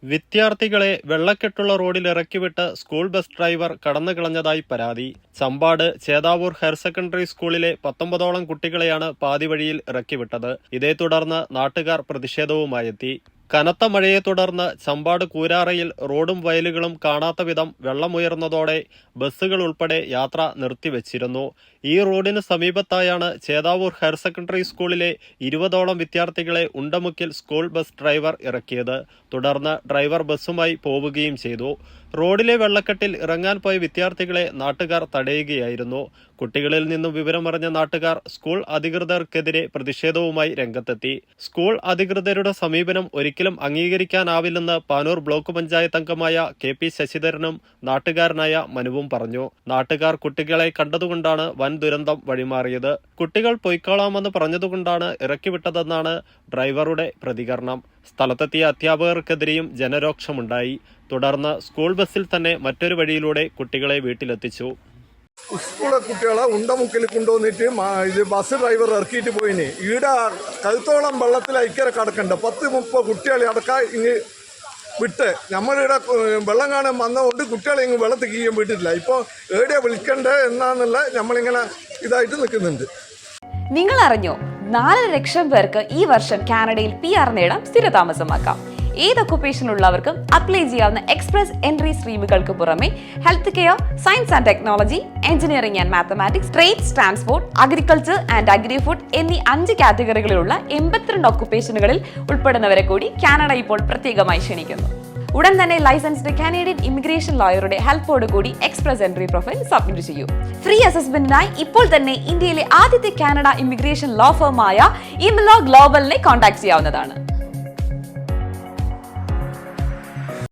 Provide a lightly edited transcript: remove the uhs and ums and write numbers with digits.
വിദ്യാർത്ഥികളെ വെള്ളക്കെട്ടുള്ള റോഡിൽ ഇറക്കിവിട്ട് school bus driver കടന്നുകളഞ്ഞതായി പരാതി. ചമ്പാട് ചേതാവൂർ ഹയർ സെക്കൻഡറി സ്കൂളിലെ 19ഓളം കുട്ടികളെയാണ് പാതിവഴിയിൽ ഇറക്കിവിട്ടത്. ഇതേ തുടർന്ന് നാട്ടുകാർ പ്രതിഷേധവുമായെത്തി. കനത്ത മഴയെ തുടർന്ന് ചമ്പാട് കൂരാറയിൽ റോഡും വയലുകളും കാണാത്ത വിധം വെള്ളമുയർന്നതോടെ ബസ്സുകൾ ഉൾപ്പെടെ യാത്ര നിർത്തിവച്ചിരുന്നു. ഈ റോഡിന് സമീപത്തായാണ് ചേതാവൂർ ഹയർ സെക്കൻഡറി സ്കൂളിലെ 20ഓളം വിദ്യാർത്ഥികളെ ഉണ്ടമുക്കിൽ സ്കൂൾ ബസ് ഡ്രൈവർ ഇറക്കിയത്. തുടർന്ന് ഡ്രൈവർ ബസ്സുമായി പോവുകയും ചെയ്തു. റോഡിലെ വെള്ളക്കെട്ടിൽ ഇറങ്ങാൻ പോയ വിദ്യാർത്ഥികളെ നാട്ടുകാർ തടയുകയായിരുന്നു. കുട്ടികളിൽ നിന്നും വിവരമറിഞ്ഞ നാട്ടുകാർ സ്കൂൾ അധികൃതർക്കെതിരെ പ്രതിഷേധവുമായി രംഗത്തെത്തി. സ്കൂൾ അധികൃതരുടെ സമീപനം ഒരിക്കലും അംഗീകരിക്കാനാവില്ലെന്ന് പാനൂർ ബ്ലോക്ക് പഞ്ചായത്ത് അംഗമായ KP ശശിധരനും നാട്ടുകാരനായ മനുവും പറഞ്ഞു. നാട്ടുകാർ കുട്ടികളെ കണ്ടതുകൊണ്ടാണ് വൻ ദുരന്തം വഴിമാറിയത്. കുട്ടികൾ പൊയ്ക്കോളാമെന്ന് പറഞ്ഞതുകൊണ്ടാണ് ഇറക്കിവിട്ടതെന്നാണ് ഡ്രൈവറുടെ പ്രതികരണം. സ്ഥലത്തെത്തിയ അധ്യാപകർക്കെതിരെയും ജനരോക്ഷമുണ്ടായി. തുടർന്ന് സ്കൂൾ ബസ്സിൽ തന്നെ മറ്റൊരു വഴിയിലൂടെ കുട്ടികളെ വീട്ടിലെത്തിച്ചു. സ്കൂളിലെ കുട്ടികളെ ഉണ്ടമുക്കിൽ കൊണ്ടുവന്നിട്ട് ഇത് ബസ് ഡ്രൈവർ ഇറക്കിയിട്ട് പോയിന്. ഈടെ കഴുത്തോളം വെള്ളത്തിൽ ഐക്യര കിടക്കണ്ട 10-30 കുട്ടികളെ അടക്കം ഇങ്ങ് വിട്ട് നമ്മളിവിടെ വെള്ളം കാണാൻ വന്നതുകൊണ്ട് കുട്ടികളെ ഇങ്ങ് വെള്ളത്തിൽ കീഴാൻ വിട്ടിട്ടില്ല. ഇപ്പോൾ എവിടെയാ വിളിക്കണ്ടേ എന്നാന്നുള്ള നമ്മളിങ്ങനെ ഇതായിട്ട് നിൽക്കുന്നുണ്ട്. നിങ്ങൾ അറിഞ്ഞോ 4 ലക്ഷം പേർക്ക് ഈ വർഷം കാനഡയിൽ PR നേടാൻ സ്ഥിരതാമസമാക്കാം. ഏത് ഒക്കുപേഷനുള്ളവർക്കും അപ്ലൈ ചെയ്യാവുന്ന എക്സ്പ്രസ് എൻട്രി സ്ട്രീമുകൾക്ക് പുറമെ health care, science and technology, engineering and mathematics, trades, transport, agriculture and agri food എന്നീ 5 കാറ്റഗറികളിലുള്ള 82 ഒക്കുപേഷനുകളിൽ ഉൾപ്പെടുന്നവരെ കൂടി കാനഡ ഇപ്പോൾ പ്രത്യേകമായി ക്ഷണിക്കുന്നു. ഉടൻ തന്നെ ലൈസൻസ്ഡ് കാനേഡിയൻ ഇമിഗ്രേഷൻ ലോയറുടെ ഹെൽപ്പോട് കൂടി എക്സ്പ്രസ് എൻട്രി പ്രൊഫൈൽ സബ്മിറ്റ് ചെയ്യൂ. ഫ്രീ അസസ്മെന്റിനായി ഇപ്പോൾ തന്നെ ഇന്ത്യയിലെ ആദ്യത്തെ കാനഡ ഇമിഗ്രേഷൻ ലോ ഫേമായ ഇംലോ ഗ്ലോബലിനെ കോൺടാക്ട് ചെയ്യാവുന്നതാണ്.